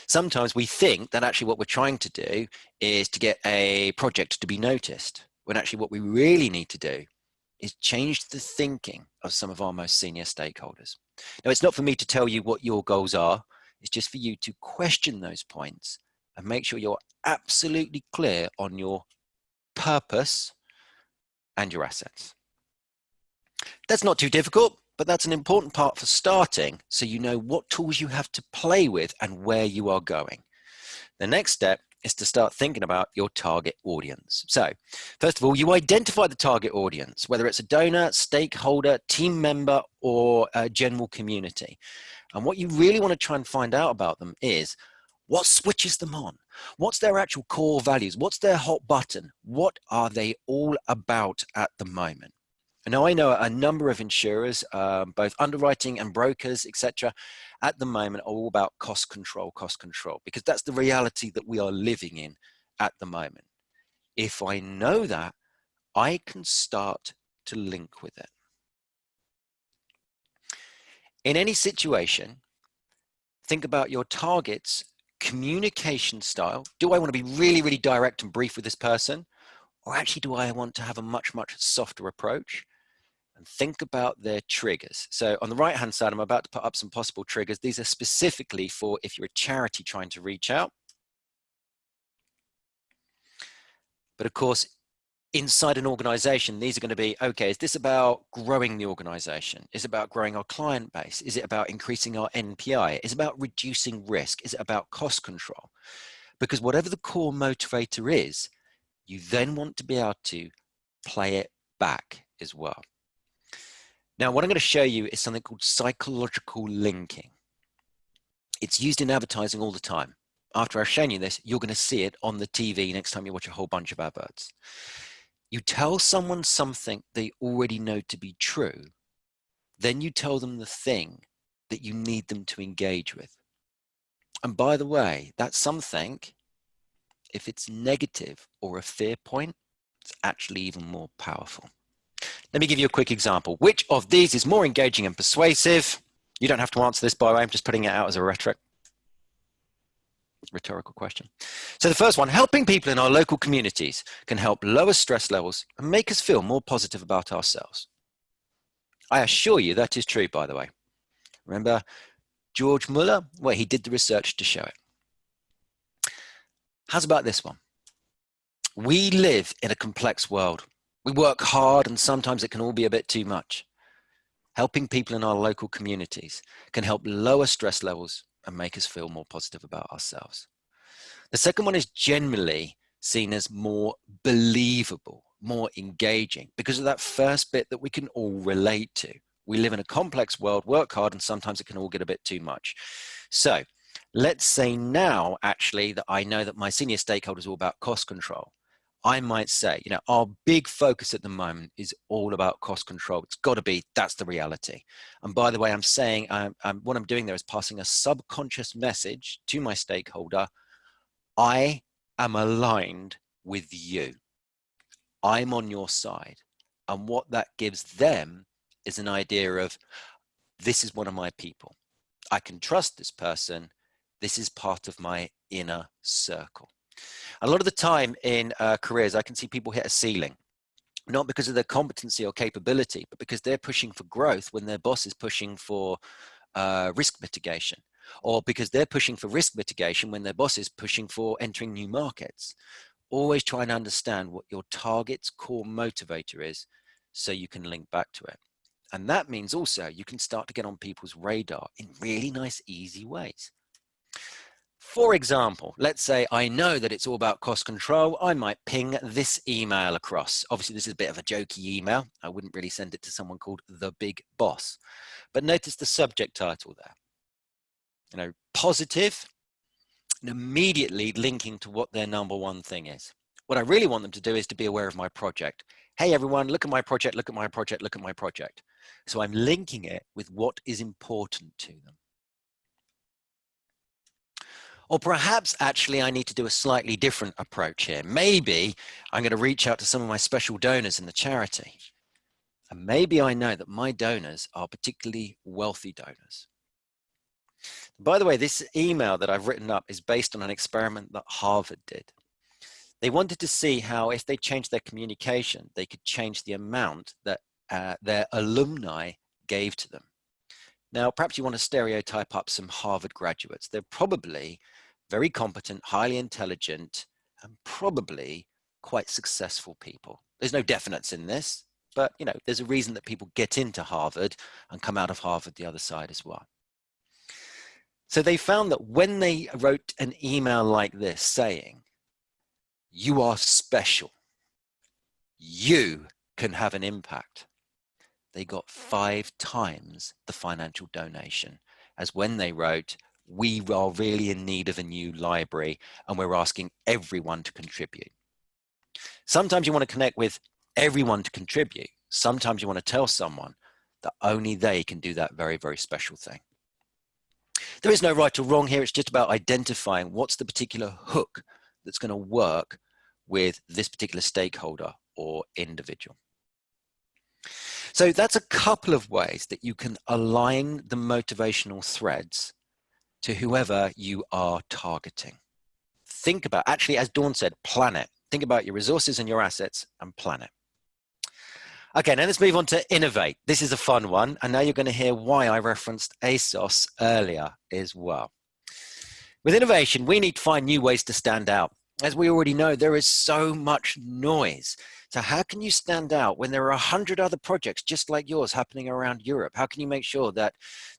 Sometimes we think that actually what we're trying to do is to get a project to be noticed, when actually what we really need to do is change the thinking of some of our most senior stakeholders. Now, it's not for me to tell you what your goals are. It's just for you to question those points and make sure you're absolutely clear on your purpose and your assets. That's not too difficult, but that's an important part for starting, so you know what tools you have to play with and where you are going. The next step is to start thinking about your target audience. So first of all, you identify the target audience, whether it's a donor, stakeholder, team member, or a general community. And what you really want to try and find out about them is what switches them on? What's their actual core values? What's their hot button? What are they all about at the moment? Now, I know a number of insurers, both underwriting and brokers, etc., at the moment are all about cost control, because that's the reality that we are living in at the moment. If I know that, I can start to link with it. In any situation, think about your target's communication style. Do I want to be really, really direct and brief with this person? Or actually, do I want to have a much, much softer approach? And think about their triggers. So on the right-hand side, I'm about to put up some possible triggers. These are specifically for if you're a charity trying to reach out. But of course, inside an organization, these are going to be, okay, is this about growing the organization? Is it about growing our client base? Is it about increasing our NPI? Is it about reducing risk? Is it about cost control? Because whatever the core motivator is, you then want to be able to play it back as well. Now, what I'm going to show you is something called psychological linking. It's used in advertising all the time. After I've shown you this, you're going to see it on the TV next time you watch a whole bunch of adverts. You tell someone something they already know to be true, then you tell them the thing that you need them to engage with. And by the way, that something, if it's negative or a fear point, it's actually even more powerful. Let me give you a quick example. Which of these is more engaging and persuasive? You don't have to answer this, by the way. I'm just putting it out as a rhetorical question. So the first one, helping people in our local communities can help lower stress levels and make us feel more positive about ourselves. I assure you that is true, by the way. Remember George Muller? Well, he did the research to show it. How's about this one? We live in a complex world. We work hard and sometimes it can all be a bit too much. Helping people in our local communities can help lower stress levels and make us feel more positive about ourselves. The second one is generally seen as more believable, more engaging, because of that first bit that we can all relate to. We live in a complex world, work hard, and sometimes it can all get a bit too much. So let's say now, actually, that I know that my senior stakeholders are all about cost control. I might say, our big focus at the moment is all about cost control. It's got to be, that's the reality. And by the way, I'm saying, what I'm doing there is passing a subconscious message to my stakeholder. I am aligned with you. I'm on your side. And what that gives them is an idea of, this is one of my people. I can trust this person. This is part of my inner circle. A lot of the time in careers, I can see people hit a ceiling, not because of their competency or capability, but because they're pushing for growth when their boss is pushing for risk mitigation, or because they're pushing for risk mitigation when their boss is pushing for entering new markets. Always try and understand what your target's core motivator is so you can link back to it. And that means also you can start to get on people's radar in really nice, easy ways. For example, let's say I know that it's all about cost control. I might ping this email across. Obviously, this is a bit of a jokey email. I wouldn't really send it to someone called the big boss. But notice the subject title there. Positive, and immediately linking to what their number one thing is. What I really want them to do is to be aware of my project. Hey, everyone, look at my project, look at my project, look at my project. So I'm linking it with what is important to them. Or perhaps actually I need to do a slightly different approach here. Maybe I'm going to reach out to some of my special donors in the charity. And maybe I know that my donors are particularly wealthy donors. By the way, this email that I've written up is based on an experiment that Harvard did. They wanted to see how if they changed their communication, they could change the amount that their alumni gave to them. Now, perhaps you want to stereotype up some Harvard graduates. They're probably very competent, highly intelligent, and probably quite successful people. There's no definites in this, but there's a reason that people get into Harvard and come out of Harvard the other side as well. So they found that when they wrote an email like this saying, you are special, you can have an impact, they got 5 times the financial donation as when they wrote, we are really in need of a new library and we're asking everyone to contribute. Sometimes you want to connect with everyone to contribute. Sometimes you want to tell someone that only they can do that very, very special thing. There is no right or wrong here. It's just about identifying what's the particular hook that's going to work with this particular stakeholder or individual. So that's a couple of ways that you can align the motivational threads to whoever you are targeting. Think about, actually, as Dawn said, plan it. Think about your resources and your assets and plan it. Okay, now let's move on to innovate. This is a fun one. And now you're going to hear why I referenced ASOS earlier as well. With innovation, we need to find new ways to stand out. As we already know, there is so much noise. So how can you stand out when there are 100 other projects just like yours happening around Europe? How can you make sure that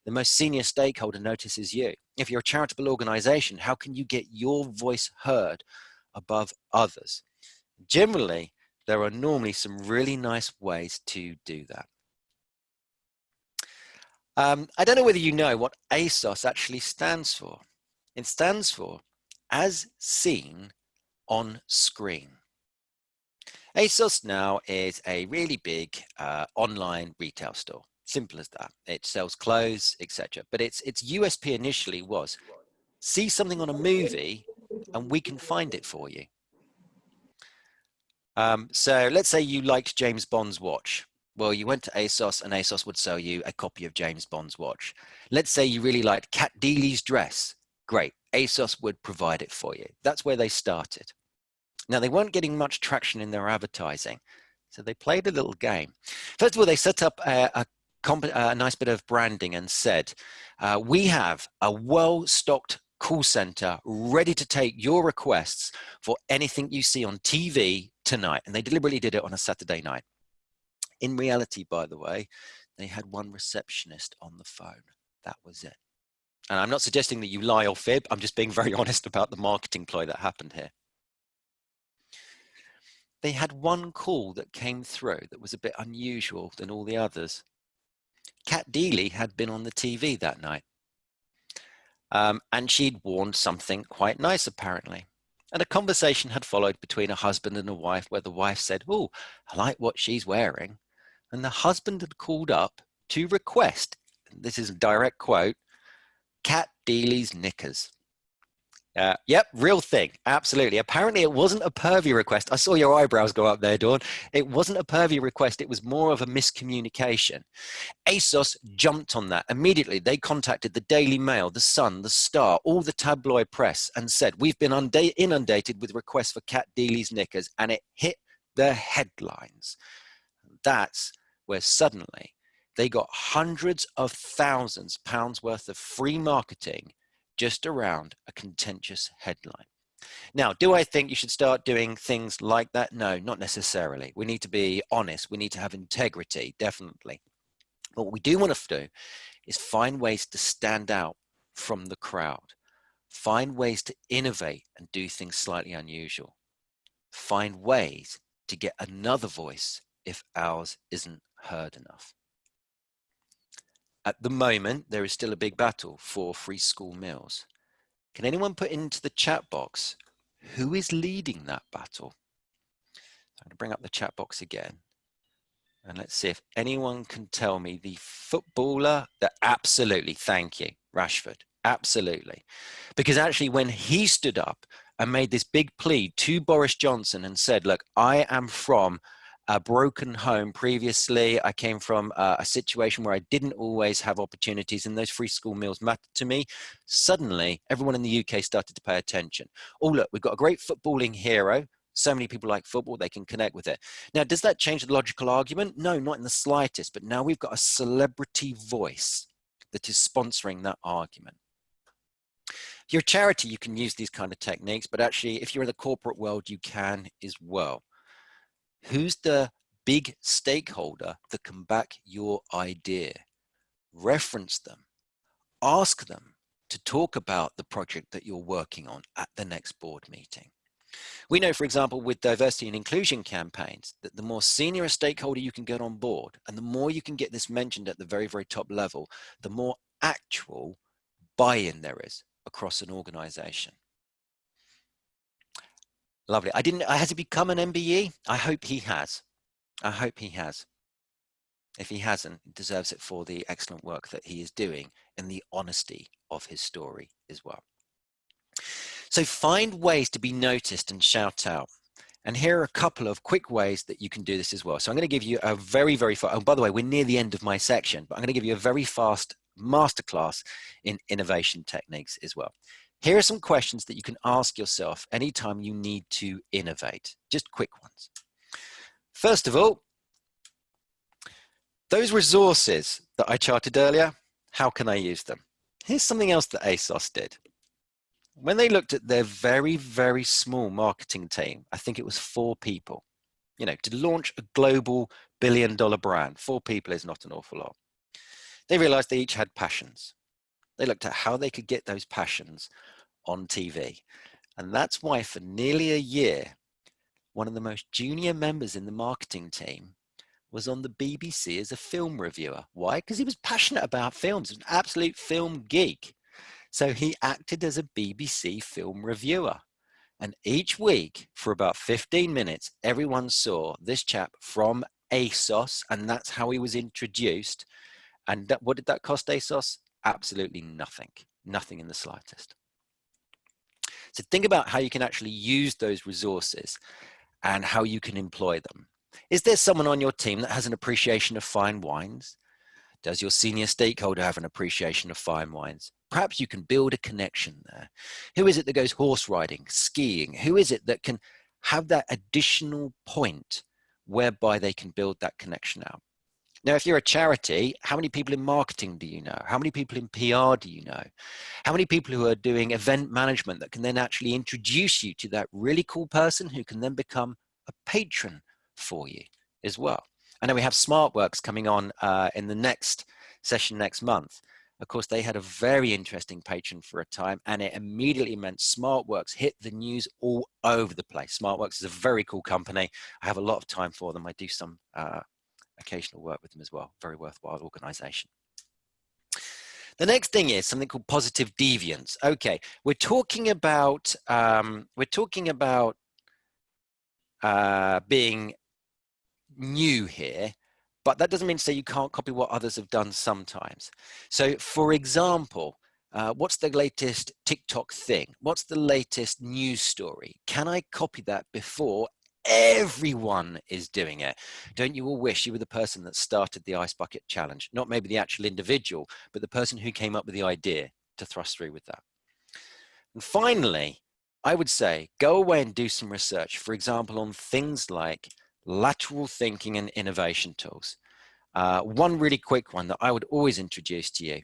the most senior stakeholder notices you? If you're a charitable organization, how can you get your voice heard above others? Generally, there are normally some really nice ways to do that. I don't know whether you know what ASOS actually stands for. It stands for As Seen on Screen. ASOS now is a really big online retail store. Simple as that. It sells clothes, etc. But its USP initially was see something on a movie and we can find it for you. So let's say you liked James Bond's watch. Well, you went to ASOS and ASOS would sell you a copy of James Bond's watch. Let's say you really liked Kat Deely's dress. Great, ASOS would provide it for you. That's where they started. Now, they weren't getting much traction in their advertising, so they played a little game. First of all, they set up a nice bit of branding and said, we have a well-stocked call center ready to take your requests for anything you see on TV tonight. And they deliberately did it on a Saturday night. In reality, by the way, they had one receptionist on the phone. That was it. And I'm not suggesting that you lie or fib. I'm just being very honest about the marketing ploy that happened here. They had one call that came through that was a bit unusual than all the others. Kat Deely had been on the TV that night. And she'd worn something quite nice, apparently. And a conversation had followed between a husband and a wife where the wife said, oh, I like what she's wearing. And the husband had called up to request, this is a direct quote, Kat Deely's knickers. Yep, real thing, absolutely. Apparently it wasn't a pervy request. I saw your eyebrows go up there, Dawn. It wasn't a pervy request. It was more of a miscommunication. ASOS jumped on that immediately. They contacted the Daily Mail, the Sun, the Star, all the tabloid press and said, we've been inundated with requests for Kat Deely's knickers, and it hit the headlines. That's where suddenly they got hundreds of thousands of pounds worth of free marketing just around a contentious headline. Now, do I think you should start doing things like that? No, not necessarily. We need to be honest. We need to have integrity, definitely. But what we do want to do is find ways to stand out from the crowd. Find ways to innovate and do things slightly unusual. Find ways to get another voice if ours isn't heard enough. At the moment, there is still a big battle for free school meals. Can anyone put into the chat box who is leading that battle? I'm going to bring up the chat box again. And let's see if anyone can tell me the footballer that absolutely, thank you, Rashford, absolutely. Because actually when he stood up and made this big plea to Boris Johnson and said, look, I am from a broken home previously. I came from a situation where I didn't always have opportunities and those free school meals mattered to me. Suddenly, everyone in the UK started to pay attention. Oh, look, we've got a great footballing hero. So many people like football, they can connect with it. Now, does that change the logical argument? No, not in the slightest. But now we've got a celebrity voice that is sponsoring that argument. If you're a charity, you can use these kind of techniques. But actually, if you're in the corporate world, you can as well. Who's the big stakeholder that can back your idea? Reference them. Ask them to talk about the project that you're working on at the next board meeting. We know, for example, with diversity and inclusion campaigns, that the more senior a stakeholder you can get on board, and the more you can get this mentioned at the very, very top level, the more actual buy-in there is across an organization. Lovely. Has he become an MBE? I hope he has. I hope he has. If he hasn't, he deserves it for the excellent work that he is doing and the honesty of his story as well. So find ways to be noticed and shout out. And here are a couple of quick ways that you can do this as well. So I'm going to give you a very, very fast, oh, by the way, we're near the end of my section, but I'm going to give you a very fast masterclass in innovation techniques as well. Here are some questions that you can ask yourself anytime you need to innovate, just quick ones. First of all, those resources that I charted earlier, how can I use them? Here's something else that ASOS did. When they looked at their very, very small marketing team, I think it was 4 people, you know, to launch a global billion-dollar brand. 4 people is not an awful lot. They realized they each had passions. They looked at how they could get those passions on TV. And that's why for nearly a year, one of the most junior members in the marketing team was on the BBC as a film reviewer. Why? Because he was passionate about films, an absolute film geek. So he acted as a BBC film reviewer. And each week for about 15 minutes, everyone saw this chap from ASOS, and that's how he was introduced. And what did that cost ASOS? Absolutely nothing, nothing in the slightest. So think about how you can actually use those resources and how you can employ them. Is there someone on your team that has an appreciation of fine wines? Does your senior stakeholder have an appreciation of fine wines? Perhaps you can build a connection there. Who is it that goes horse riding, skiing? Who is it that can have that additional point whereby they can build that connection out? Now, if you're a charity, how many people in marketing do you know? How many people in PR do you know? How many people who are doing event management that can then actually introduce you to that really cool person who can then become a patron for you as well? I know we have SmartWorks coming on in the next session next month. Of course, they had a very interesting patron for a time, and it immediately meant SmartWorks hit the news all over the place. SmartWorks is a very cool company. I have a lot of time for them. I do some occasional work with them as well. Very worthwhile organization. The next thing is something called positive deviance. Okay, we're talking about being new here, but that doesn't mean to say you can't copy what others have done sometimes. So for example, what's the latest TikTok thing? What's the latest news story? Can I copy that before everyone is doing it? Don't you all wish you were the person that started the ice bucket challenge? Not maybe the actual individual, but the person who came up with the idea to thrust through with that. And finally, I would say go away and do some research, for example, on things like lateral thinking and innovation tools. One really quick one that I would always introduce to you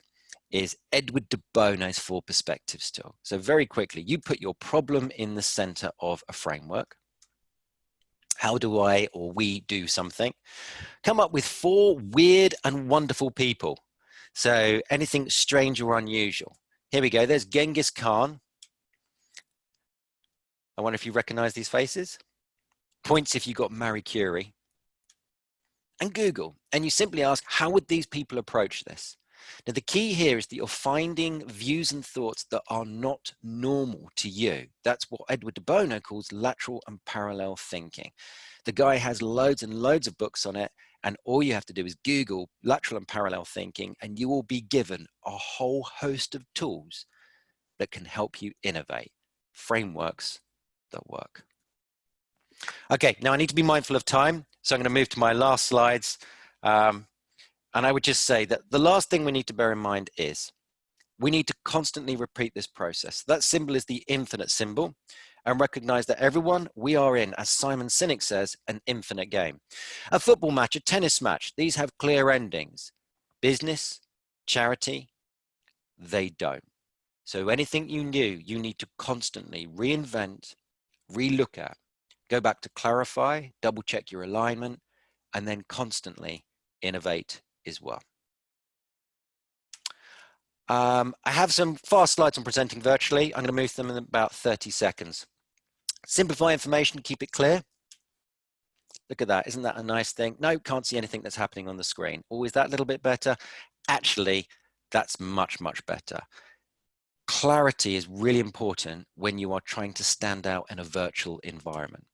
is Edward de Bono's 4 perspectives tool. So very quickly, you put your problem in the center of a framework. How do I or we do something? Come up with 4 weird and wonderful people. So anything strange or unusual. Here we go. There's Genghis Khan. I wonder if you recognize these faces. Points if you got Marie Curie. And Google. And you simply ask, how would these people approach this? Now, the key here is that you're finding views and thoughts that are not normal to you. That's what Edward de Bono calls lateral and parallel thinking. The guy has loads and loads of books on it, and all you have to do is Google lateral and parallel thinking, and you will be given a whole host of tools that can help you innovate, frameworks that work. Okay, now I need to be mindful of time, so I'm going to move to my last slides. And I would just say that the last thing we need to bear in mind is we need to constantly repeat this process. That symbol is the infinite symbol, and recognize that everyone, we are in, as Simon Sinek says, an infinite game. A football match, a tennis match, these have clear endings. Business, charity, they don't. So anything you knew, you need to constantly reinvent, relook at, go back to clarify, double check your alignment, and then constantly innovate as well. I have some fast slides on presenting virtually. I'm going to move them in about 30 seconds. Simplify information, keep it clear. Look at that. Isn't that a nice thing? No, can't see anything that's happening on the screen. Oh, is that a little bit better? Actually, that's much, much better. Clarity is really important when you are trying to stand out in a virtual environment.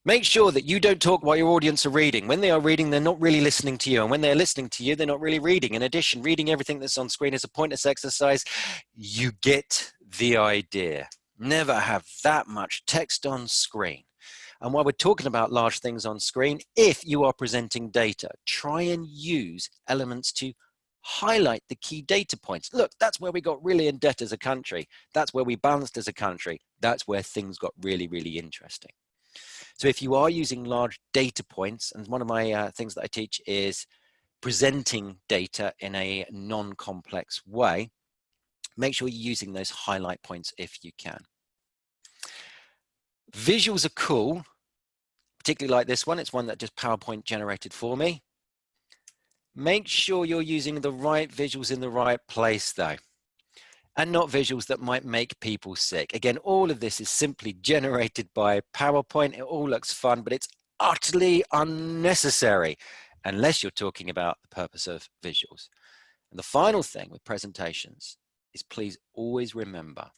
Make sure that you don't talk while your audience are reading. When they are reading, they're not really listening to you. And when they're listening to you, they're not really reading. In addition, reading everything that's on screen is a pointless exercise. You get the idea. Never have that much text on screen. And while we're talking about large things on screen, if you are presenting data, try and use elements to highlight the key data points. Look, that's where we got really in debt as a country. That's where we balanced as a country. That's where things got really, really interesting. So if you are using large data points, and one of my things that I teach is presenting data in a non-complex way, make sure you're using those highlight points if you can. Visuals are cool, particularly like this one. It's one that just PowerPoint generated for me. Make sure you're using the right visuals in the right place though, and not visuals that might make people sick. Again, all of this is simply generated by PowerPoint. It all looks fun, but it's utterly unnecessary unless you're talking about the purpose of visuals. And the final thing with presentations is please always remember,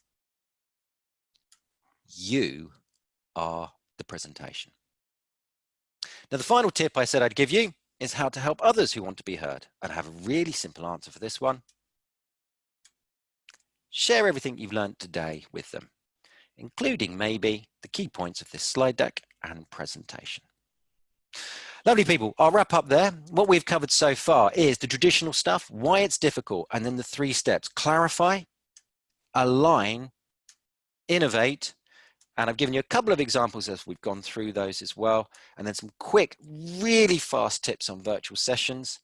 you are the presentation. Now, the final tip I said I'd give you is how to help others who want to be heard. And I have a really simple answer for this one. Share everything you've learned today with them, including maybe the key points of this slide deck and presentation. Lovely people, I'll wrap up there. What we've covered so far is the traditional stuff, why it's difficult, and then the 3 steps: clarify, align, innovate. And I've given you a couple of examples as we've gone through those as well. And then some quick, really fast tips on virtual sessions.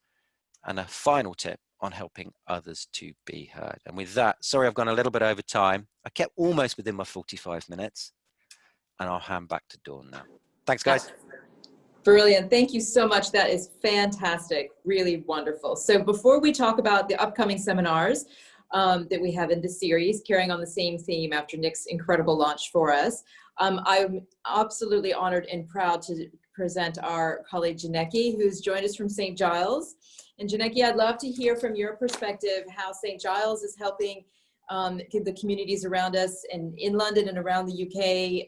And a final tip on helping others to be heard. And with that, sorry, I've gone a little bit over time. I kept almost within my 45 minutes. And I'll hand back to Dawn now. Thanks, guys. Brilliant. Thank you so much. That is fantastic. Really wonderful. So before we talk about the upcoming seminars, that we have in this series, carrying on the same theme after Nick's incredible launch for us. I'm absolutely honored and proud to present our colleague Janeki, who's joined us from St. Giles. And Janeki, I'd love to hear from your perspective how St. Giles is helping the communities around us and in London and around the UK,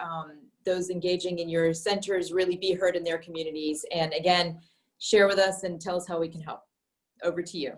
those engaging in your centers really be heard in their communities. And again, share with us and tell us how we can help. Over to you.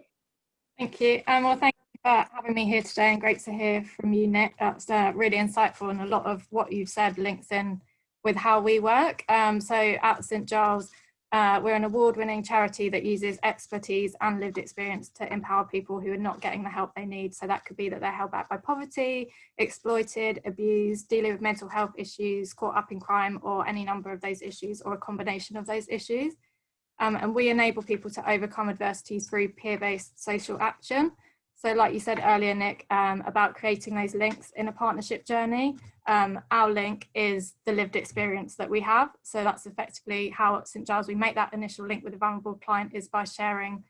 Thank you. Well, thank you for having me here today, and great to hear from you, Nick. That's really insightful, and a lot of what you've said links in with how we work. So at St. Giles, we're an award-winning charity that uses expertise and lived experience to empower people who are not getting the help they need. So that could be that they're held back by poverty, exploited, abused, dealing with mental health issues, caught up in crime, or any number of those issues, or a combination of those issues. And we enable people to overcome adversities through peer-based social action. So like you said earlier, Nick, about creating those links in a partnership journey, our link is the lived experience that we have. So that's effectively how at St. Giles we make that initial link with a vulnerable client, is by sharing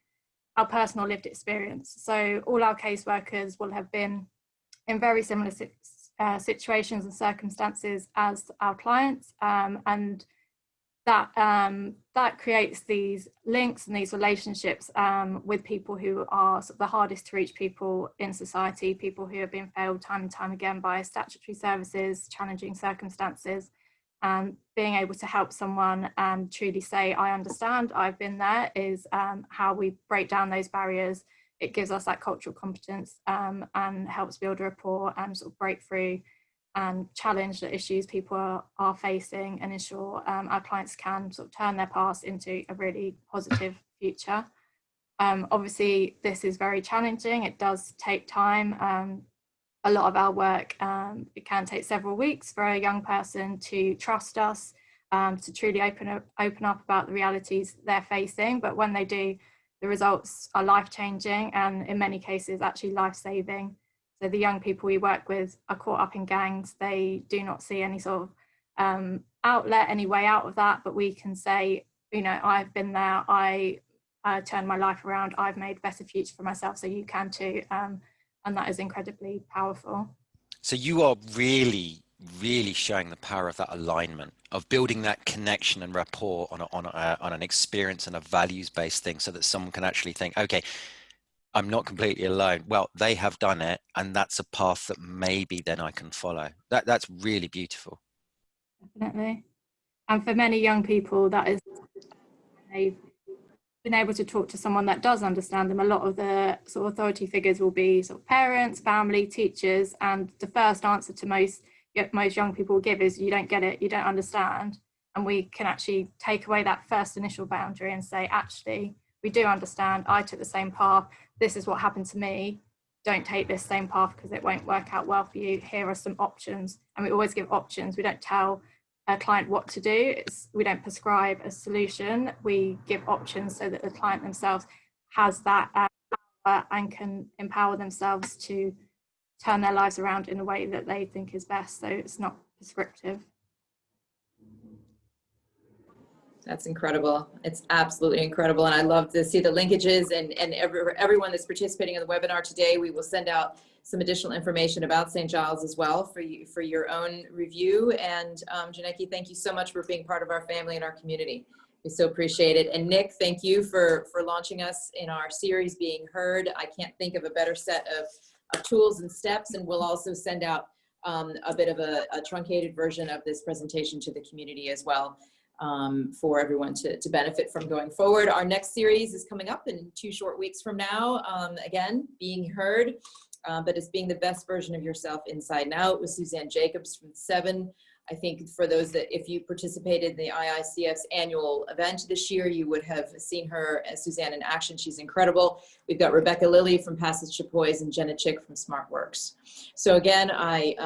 our personal lived experience. So all our caseworkers will have been in very similar situations and circumstances as our clients, and that creates these links and these relationships with people who are sort of the hardest to reach people in society, people who have been failed time and time again by statutory services, challenging circumstances, and being able to help someone and truly say, I understand, I've been there, is how we break down those barriers. It gives us that cultural competence and helps build a rapport and sort of break through and challenge the issues people are facing, and ensure our clients can sort of turn their past into a really positive future. Obviously, this is very challenging. It does take time. A lot of our work, it can take several weeks for a young person to trust us, to truly open up about the realities they're facing. But when they do, the results are life-changing, and in many cases actually life-saving. So the young people we work with are caught up in gangs. They do not see any sort of outlet, any way out of that. But we can say, you know, I've been there. I turned my life around. I've made a better future for myself. So you can too. And that is incredibly powerful. So you are really, really showing the power of that alignment, of building that connection and rapport on an experience and a values-based thing, so that someone can actually think, okay, I'm not completely alone. Well, they have done it, and that's a path that maybe then I can follow. That's really beautiful. Definitely. And for many young people, that is, they've been able to talk to someone that does understand them. A lot of the sort of authority figures will be sort of parents, family, teachers, and the first answer to most young people give is, you don't get it, you don't understand. and we can actually take away that first initial boundary and say, actually, we do understand, I took the same path, this is what happened to me, don't take this same path because it won't work out well for you, here are some options. And we always give options. We don't tell a client what to do. We don't prescribe a solution. We give options so that the client themselves has that power and can empower themselves to turn their lives around in a way that they think is best. So it's not prescriptive. That's incredible. It's absolutely incredible. And I love to see the linkages and everyone that's participating in the webinar today. We will send out some additional information about St. Giles as well for you, for your own review. And Janeki, thank you so much for being part of our family and our community. We so appreciate it. And Nick, thank you for launching us in our series, Being Heard. I can't think of a better set of tools and steps. And we'll also send out a bit of a truncated version of this presentation to the community as well. For everyone to benefit from going forward. Our next series is coming up in 2 short weeks from now. Again, Being Heard, but it's being the best version of yourself inside and out with Suzanne Jacobs from 7. I think for those that, if you participated in the IICF's annual event this year, you would have seen her as Suzanne in action. She's incredible. We've got Rebecca Lilly from Passage Chapoys and Jenna Chick from SmartWorks. So again, I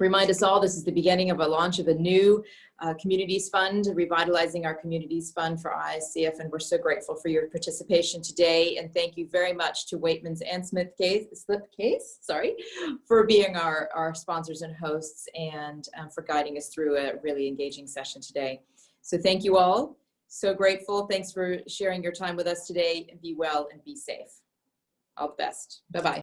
remind us all, this is the beginning of a launch of a new communities fund, revitalizing our communities fund for IICF, and we're so grateful for your participation today. And thank you very much to Waitman's and Slip Case, for being our sponsors and hosts, and for guiding us through a really engaging session today. So thank you all. So grateful. Thanks for sharing your time with us today. Be well and be safe. All the best. Bye-bye.